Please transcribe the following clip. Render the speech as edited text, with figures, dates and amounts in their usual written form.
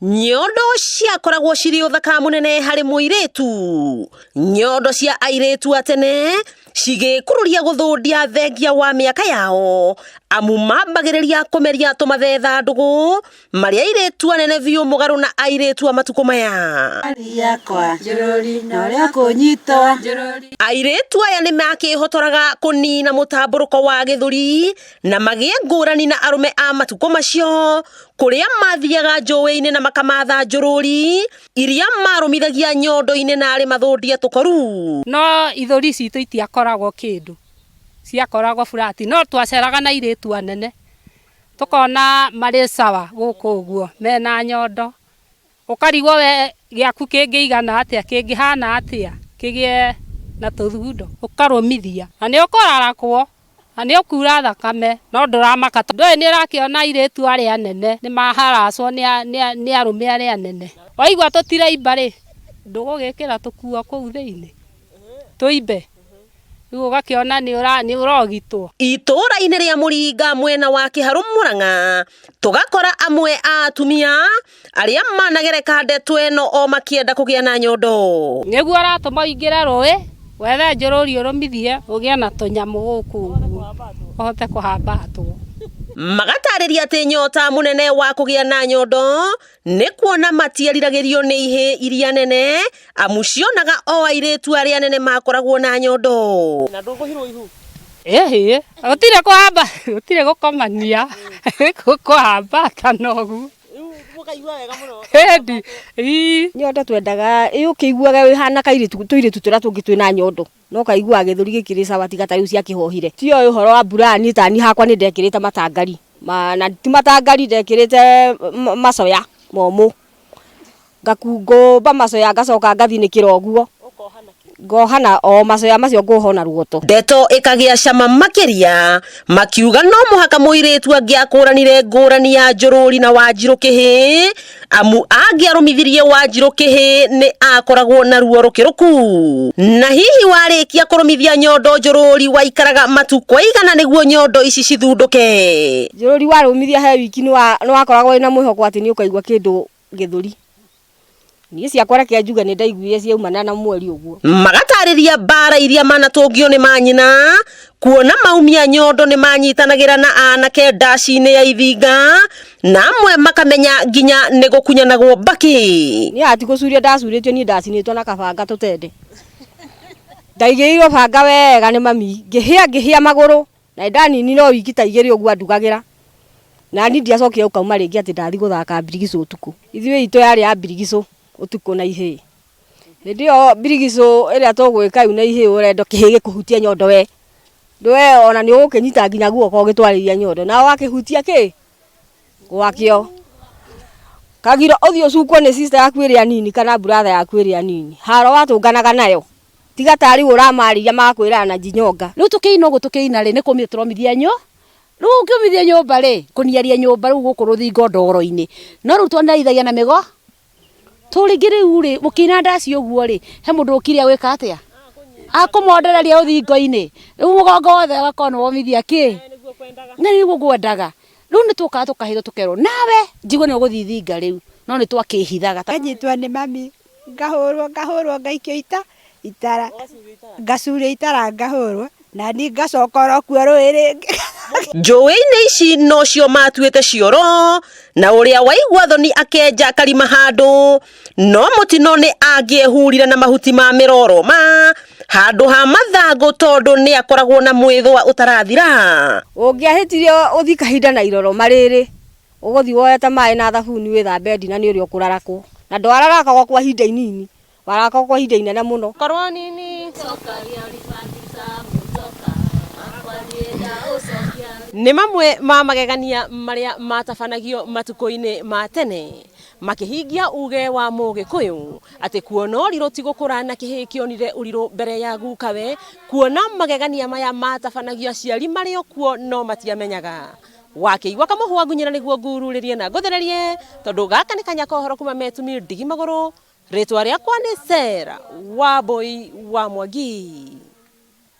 Nyondo ciakoragwo cirĩ ũthaka mũnene harĩ mũirĩtu. Nyondo cia airĩtu a tene cigĩkururia gũthũndia thengia wa mĩaka yao, amu mambagĩrĩria kũmeria tũmathetha ndũgũ marĩa airĩtu anene biũ mũgarũ na airĩtu a matukũ maya. Airĩtu aya nĩ makĩhotoraga kũnina mũtambũrũko wa gĩthũri na magĩe ngũrani na arũme a matukũ macio, kũrĩa mathiaga njũĩ-inĩ na makamatha njũrũri iria marũmithagia nyondo-inĩ na arĩ mathũndie tũkoru. No ithũri citũ itiakoragwo kĩndũ, ciakoragwo burati, no twaceraga na airĩtu anene tũkona marĩ sawa gũkũ ũguo mena nyondo, ũkarigwo we gĩaku kĩngĩigana atĩa, kĩngĩhana atĩa, kĩgĩe na tũthundo ũkarũmithia, na nĩ ũkũrarakwo na nĩ ũkura thakame, no ndũramaka ndũĩ nĩ ũrakĩona airĩtu arĩa anene nĩ maharacwo nĩ arũme arĩa anene. Waigua tũtiraimba rĩ, ndũgũgĩkĩra tũkuo kũu thĩinĩ tũimbe, rĩu ũgakĩona nĩ ũrogitwo. Itũũra-inĩ rĩa Mũringa mwena wa Kĩharũ Mũrang'a, tũgakora amwe a atumia arĩa managereka ndeto ĩno o makĩenda kũgĩa na nyondo. Nĩguo aratũma ũingĩre rũĩ wethe njũrũri ũrũmithie ũgĩe na tũnyamũ gũkũ ũguo ũhote kũhambatwo. Magatarĩria atĩ nyota mũnene wa kũgĩa na nyondo nĩ kuona matiariragĩrio nĩ ihĩ iria nene, amu cionaga o airĩtu arĩa anene makoragwo na nyondo. Na ndũkũhirwo ihu? Ĩhĩ, gũtirĩ kũhamba, gũtirĩ gũkomania, kũhambata nogu. Mũkaigua wega mũno. Hendi, nyondo twendaga ũkĩiguaga wĩhana kairĩtu tũirĩtu tũrĩa tũngĩ twĩna nyondo, no kaigua gĩthũri gĩkĩrĩ sawa tiga ta rĩu ciakĩhohire. Tio ũhoro wa burani tani hakwa nĩ ndekĩrĩte matangari, na ti matangari ndekĩrĩte macoya momũ, ngakungũmba macoya ngacoka ngathinĩkĩra ũguo ngohana o macoya macio ngohona ruoto. Ndeto ĩkagĩa cama makĩria makiuga no mũhaka mũirĩtu angĩakũranire ngũrani ya njũrũri na Wanjirũ Kĩhĩ, amu angĩarũmithirie Wanjirũ Kĩhĩ nĩ akoragwo na ruo rũkĩrũku. Na hihi warĩkia kũrũmithia nyondo njũrũri waikaraga matukũ igana nĩguo nyondo ici cithundũke? Njũrũri warũmithia he wiki nĩ wakoragwo wĩna mwĩhoko atĩ nĩ ũkaigua kĩndũ gĩthũri. Niĩ ciakwa reke njuge nĩ ndaiguire ciaumana na mweri ũguo. Magatarĩria mbara iria manatũngio nĩ manyina, kuona maumia nyondo nĩ manyitanagĩra na anake ndaci-inĩ ya Ithinga, na amwe makamenya nginya nĩ gũkunyanagwo mbaki. Niĩ ati gũcuria ndacurĩtio niĩ ndacinĩtwo na kabanga tũtende. Ndaigĩirwo banga wega nĩ mami, ngĩhĩa magũrũ, na ndanini no wiki ta igĩrĩ ũguo andugagĩra. Na niĩ ndiacokire ũkauma rĩngĩ atĩ ndathi gũthaka mbirigicũ ũtukũ. Ithuĩ itũ yarĩ ya mbirigicũ ũtukũ na ihĩ. Hĩndĩ ĩyo mbirigicũ ĩrĩa tũgwĩka yu na ihĩ ũrenda kĩhĩ gĩkũhutie nyondo we. Ndwe ona nĩ ũgũkĩnyita nginya guoko ũgĩtwarĩria nyondo. Na wakĩhutia kĩ? Gwakĩo. Kagiro ũthiĩ ũcukwo nĩ sister yaku ĩrĩa nini kana brother yaku ĩrĩa nini. Haro watũnganaga nayo. Tiga tarĩ ũramarĩria makwĩra na njinyonga. Rĩu tũkĩina ũguo tũkĩina rĩ nĩ kũmithia tũromithia nyo. Rĩu ũkĩmithia nyũmba rĩ, kũniaria nyũmba rĩu gũkũ rũthingo ndoro-inĩ. No rĩu twandaithagia na mĩgo. Tũrĩngĩ rĩu rĩ, mũkĩina ndaci ũguo rĩ, he mũndũ ũkire gwĩka atĩa? Akũmondereria ũthingo-inĩ. Rĩu mũgongo wothe agakorwo nĩ womithia kĩ? Na nĩguo ngwendaga. Rĩu nĩ tũkaga tũkahĩtwo tũkerwo nawe njigua nĩ ũgũthiĩ Ithinga rĩu. No nĩ twakĩhithaga. Nganyitwo nĩ mami, ngahũrwo ngaikio itara, ngacurio itara ngahũrwo, na ni ngacokora kuo rũĩ rĩngĩ. Njũĩ-inĩ ici nocio matuĩte cioro, na ũrĩa waigua thoni akenja karima handũ, no mũtino nĩ angĩehurire na mahuti ma mĩroroma handũ ha mathangũ tondũ nĩ akoragwo na mwĩthũa ũtarathira. Ũngĩahĩtirio ũthi kahinda na iroroma rĩrĩ, ũgũthi woete maĩ na thabuni wĩthambe ndina nĩ ũrĩa ũkũrarakwo. Na ndwararakagwo kwa ihinda inini, warakagwo kwa ihinda inene mũno. Korwo nini nĩ mamwe ma magegania marĩa matabanagio matukũ-inĩ ma tene, makĩhingia uge wa Mũgĩkũyũ atĩ kuona ũrirũ ti gũkũra na kĩhĩ kĩonire ũrirũ mbere ya gukawe, kuona magegania maya matabanagio aciari marĩ o kuo no matiamenyaga. Wakĩigua kamũhwa ngunyĩra nĩguo ngururĩrie na ngũthererie, tondũ gaka nĩ kanya kohoro kuma Metumi Ndigi Magũrũ. Rĩtwa rĩakwa nĩ Sarah Wambui wa Mwangi.